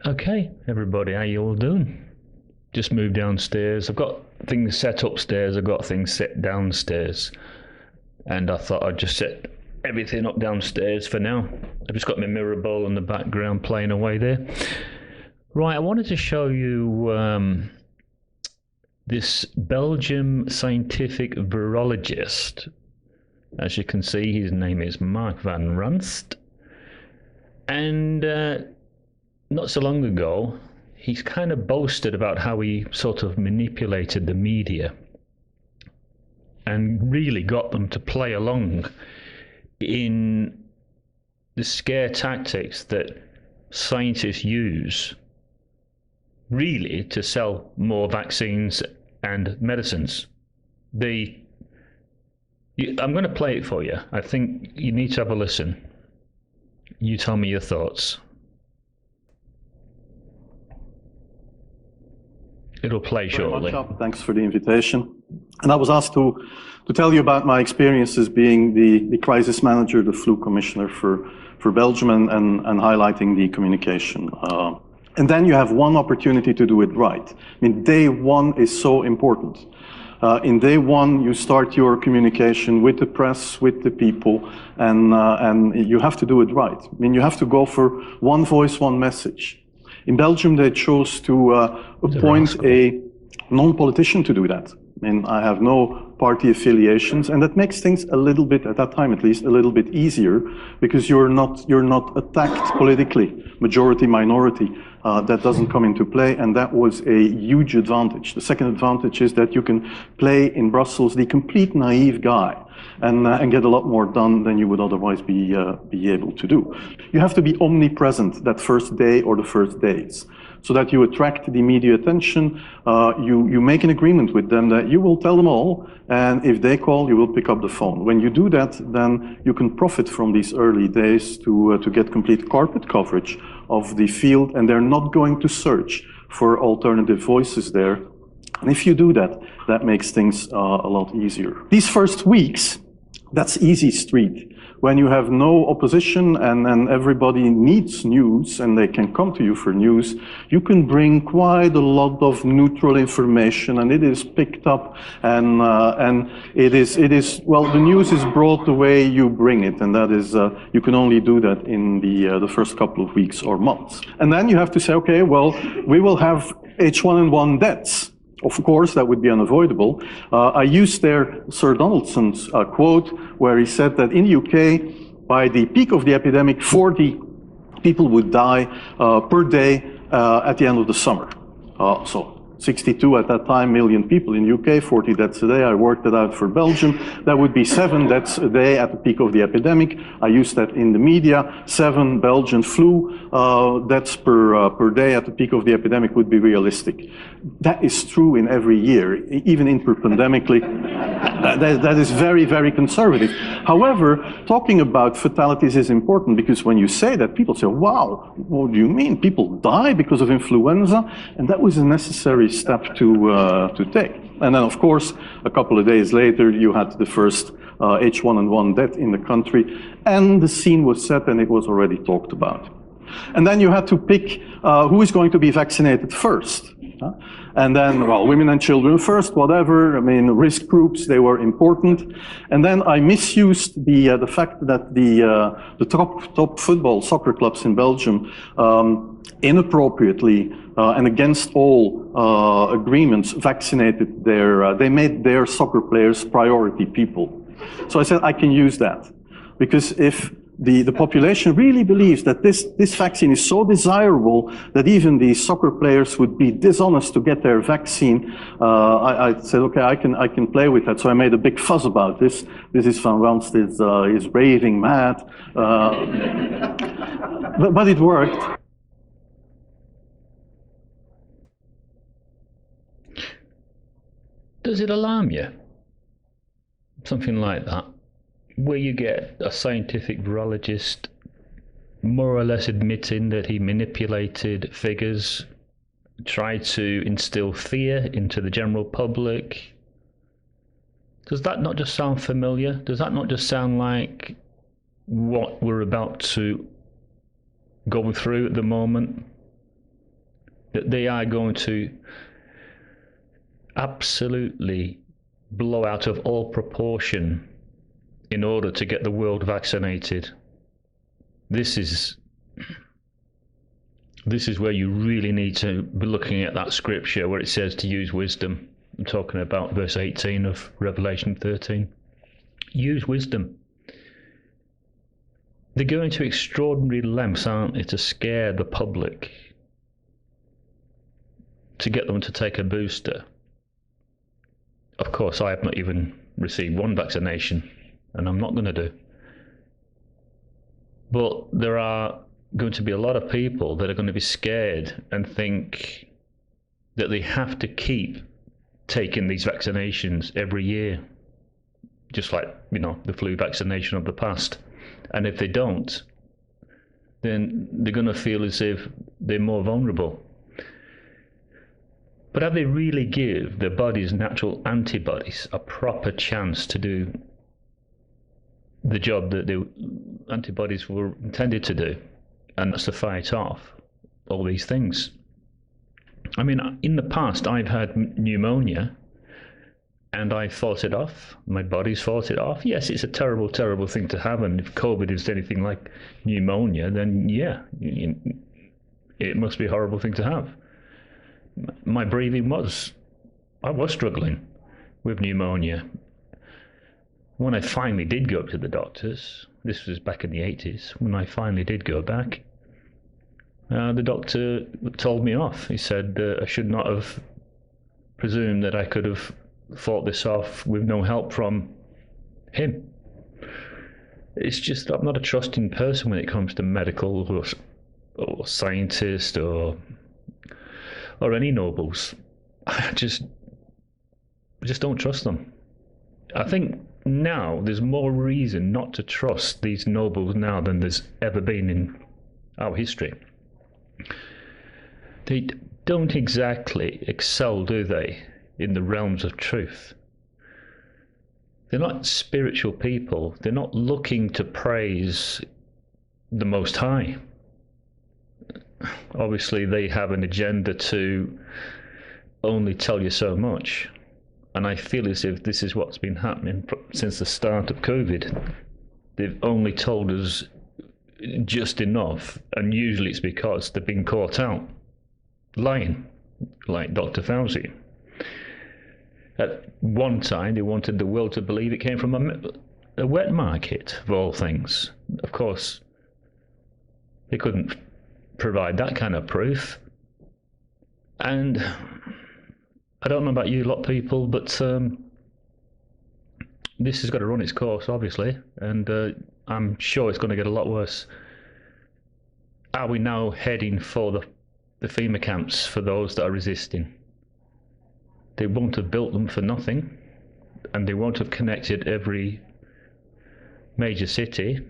Okay, everybody, how you all doing? Just moved downstairs. I've got things set upstairs, I've got things set downstairs. And I thought I'd just set everything up downstairs for now. I've just got my mirror ball in the background playing away there. Right, I wanted to show you this Belgium scientific virologist. As you can see, his name is Mark van Ranst. And not so long ago, he's kind of boasted about how he sort of manipulated the media and really got them to play along in the scare tactics that scientists use really to sell more vaccines and medicines. I'm going to play it for you. I think you need to have a listen. You tell me your thoughts. It'll play shortly. Thanks for the invitation. And I was asked to tell you about my experiences being the crisis manager, the flu commissioner for Belgium, and highlighting the communication. And then you have one opportunity to do it right. I mean, day one is so important. In day one, you start your communication with the press, with the people, and you have to do it right. I mean, you have to go for one voice, one message. In Belgium, they chose to appoint a non-politician to do that. I mean, I have no party affiliations, and that makes things a little bit, at that time at least, a little bit easier, because you're not attacked politically, majority, minority. That doesn't come into play, and that was a huge advantage. The second advantage is that you can play in Brussels the complete naive guy, and get a lot more done than you would otherwise be able to do. You have to be omnipresent that first day or the first days, so that you attract the media attention. You make an agreement with them that you will tell them all, and if they call, you will pick up the phone. When you do that, then you can profit from these early days to get complete carpet coverage of the field, and they're not going to search for alternative voices there. And if you do that, that makes things a lot easier. These first weeks, that's easy street. When you have no opposition and everybody needs news and they can come to you for news, you can bring quite a lot of neutral information, and it is picked up, and it is well, the news is brought the way you bring it, and that is you can only do that in the first couple of weeks or months. And then you have to say, okay, well, we will have H1N1 deaths. Of course, that would be unavoidable. I used there Sir Donaldson's quote, where he said that in the UK, by the peak of the epidemic, 40 people would die per day at the end of the summer. So 62 at that time million people in UK, 40 deaths a day. I worked it out for Belgium. That would be 7 deaths a day at the peak of the epidemic. I used that in the media. 7 Belgian flu deaths per day at the peak of the epidemic would be realistic. That is true in every year, even interpandemically. That is very, very conservative. However, talking about fatalities is important, because when you say that, people say, wow, what do you mean? People die because of influenza? And that was a necessary step to take. And then, of course, a couple of days later, you had the first H1N1 death in the country, and the scene was set and it was already talked about. And then you had to pick who is going to be vaccinated first. And then, well, women and children first, whatever. I mean, risk groups, they were important. And then I misused the fact that the top football soccer clubs in Belgium inappropriately and against all agreements vaccinated they made their soccer players priority people. So I said I can use that, because if the population really believes that this vaccine is so desirable that even the soccer players would be dishonest to get their vaccine, I said, okay, I can play with that. So I made a big fuss about this. This is Van Ranst is raving mad, but it worked. Does it alarm you? Something like that, where you get a scientific virologist more or less admitting that he manipulated figures, tried to instill fear into the general public. Does that not just sound familiar? Does that not just sound like what we're about to go through at the moment? that they are going to absolutely blow out of all proportion in order to get the world vaccinated. This is where you really need to be looking at that scripture where it says to use wisdom. I'm talking about verse 18 of Revelation 13. Use wisdom. They're going to extraordinary lengths, aren't they, to scare the public, to get them to take a booster. Of course, I have not even received one vaccination, and I'm not going to do. But there are going to be a lot of people that are going to be scared and think that they have to keep taking these vaccinations every year, just like, the flu vaccination of the past. And if they don't, then they're going to feel as if they're more vulnerable. But have they really give their body's natural antibodies a proper chance to do the job that the antibodies were intended to do? And that's to fight off all these things. I mean, in the past, I've had pneumonia, and I fought it off. My body's fought it off. Yes, it's a terrible, terrible thing to have, and if COVID is anything like pneumonia, then yeah, it must be a horrible thing to have. My breathing I was struggling with pneumonia. When I finally did go to the doctors, this was back in the 80s, when I finally did go back, the doctor told me off. He said I should not have presumed that I could have fought this off with no help from him. It's just, I'm not a trusting person when it comes to medical or scientist or any nobles. I just don't trust them. I think now there's more reason not to trust these nobles now than there's ever been in our history. They don't exactly excel, do they, in the realms of truth? They're not spiritual people. They're not looking to praise the Most High. Obviously, they have an agenda to only tell you so much. And I feel as if this is what's been happening since the start of COVID. They've only told us just enough, and usually it's because they've been caught out lying, like Dr. Fauci. At one time, they wanted the world to believe it came from a wet market, of all things. Of course, they couldn't provide that kind of proof. And I don't know about you lot people, but this has got to run its course, obviously, and I'm sure it's going to get a lot worse. Are we now heading for the FEMA camps for those that are resisting? They won't have built them for nothing, and they won't have connected every major city.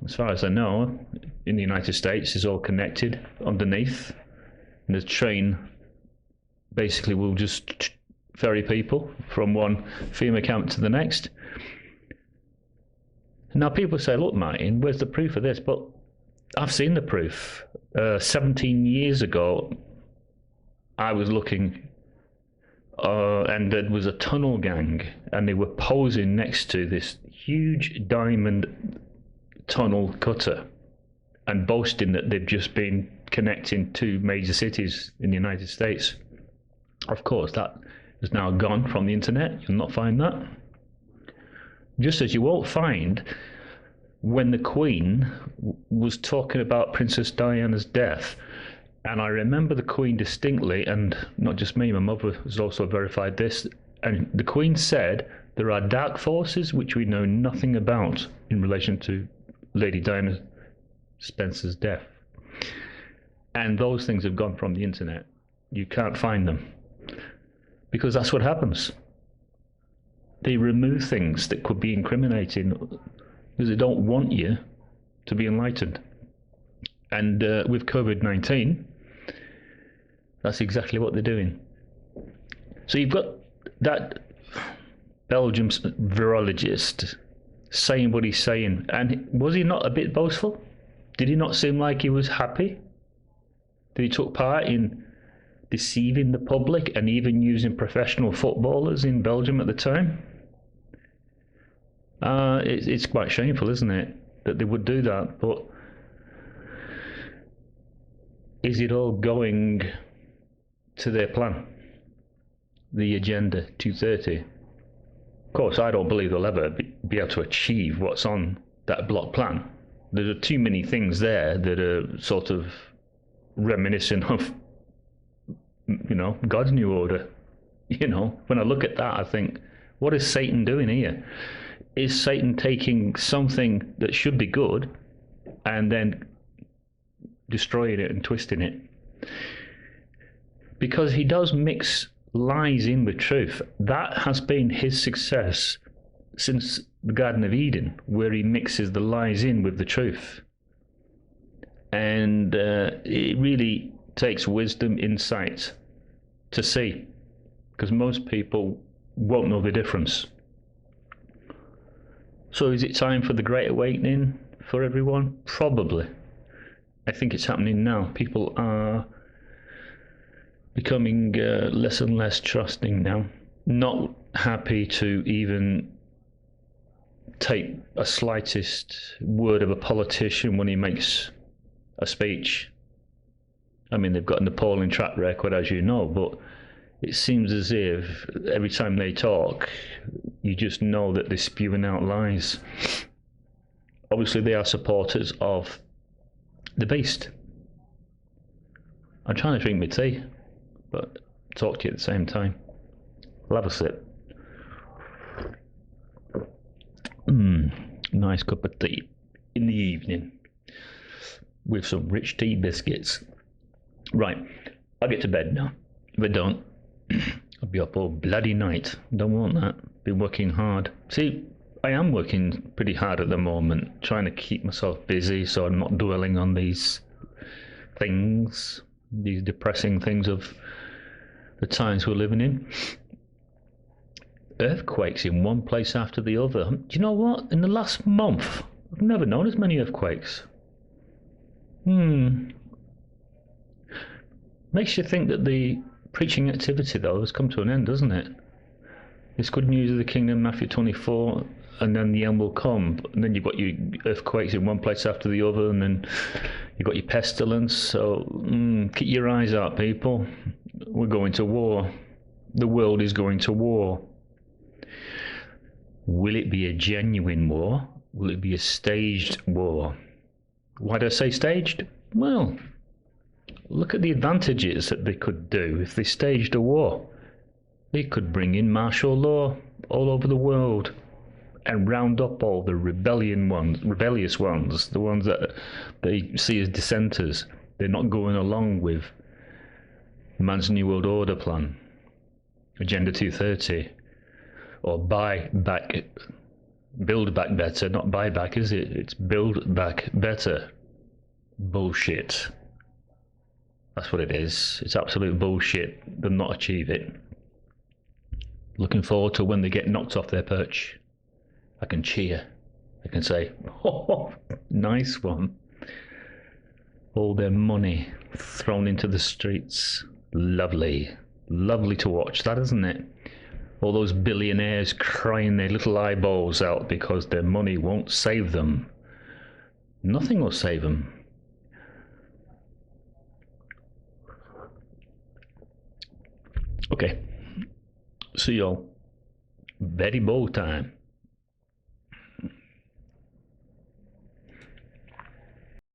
As far as I know, in the United States, is all connected underneath, and the train basically will just ferry people from one FEMA camp to the next. Now people say, look, Martin, where's the proof of this? But I've seen the proof. 17 years ago, I was looking, and there was a tunnel gang, and they were posing next to this huge diamond tunnel cutter and boasting that they've just been connecting two major cities in the United States. Of course, that is now gone from the internet. You'll not find that. Just as you won't find when the Queen was talking about Princess Diana's death. And I remember the Queen distinctly, and not just me, my mother has also verified this, and the Queen said there are dark forces which we know nothing about in relation to Lady Diana Spencer's death. And those things have gone from the internet. You can't find them. Because that's what happens. They remove things that could be incriminating because they don't want you to be enlightened. And with COVID-19, that's exactly what they're doing. So you've got that Belgian virologist saying what he's saying. And was he not a bit boastful? Did he not seem like he was happy that he took part in deceiving the public and even using professional footballers in Belgium at the time. It's quite shameful, isn't it, that they would do that? But is it all going to their plan, the Agenda 2030? Of course, I don't believe they'll ever be able to achieve what's on that block plan. There are too many things there that are sort of reminiscent of, God's New Order. When I look at that, I think, what is Satan doing here? Is Satan taking something that should be good and then destroying it and twisting it? Because he does mix lies in with truth. That has been his success since the Garden of Eden, where he mixes the lies in with the truth. And it really takes wisdom, insight to see, because most people won't know the difference. So is it time for the Great Awakening for everyone? Probably. I think it's happening now. People are becoming less and less trusting now, not happy to even take a slightest word of a politician when he makes a speech. I mean, they've got an appalling track record, as you know, but it seems as if every time they talk, you just know that they're spewing out lies. Obviously, they are supporters of the beast. I'm trying to drink my tea, but talk to you at the same time. I'll have a sip. Nice cup of tea in the evening with some rich tea biscuits. Right, I'll get to bed now. If I don't, I'll be up all bloody night. Don't want that. Been working hard. See, I am working pretty hard at the moment, trying to keep myself busy so I'm not dwelling on these things, these depressing things of the times we're living in. Earthquakes in one place after the other. Do you know what? In the last month, I've never known as many earthquakes. Makes you think that the preaching activity, though, has come to an end, doesn't it? It's good news of the kingdom, Matthew 24, and then the end will come. And then you've got your earthquakes in one place after the other, and then you've got your pestilence. So keep your eyes out, people. We're going to war. The world is going to war. Will it be a genuine war? Will it be a staged war? Why do I say staged? Well, look at the advantages that they could do if they staged a war. They could bring in martial law all over the world and round up all the rebellious ones, the ones that they see as dissenters. They're not going along with man's New World Order plan, Agenda 2030, or build back better, not buy back, is it? It's build back better. Bullshit. That's what it is. It's absolute bullshit. They'll not achieve it. Looking forward to when they get knocked off their perch. I can cheer. I can say, oh, nice one. All their money thrown into the streets. Lovely. Lovely to watch that, isn't it? All those billionaires crying their little eyeballs out because their money won't save them. Nothing will save them. Okay. See y'all. Very bowl time.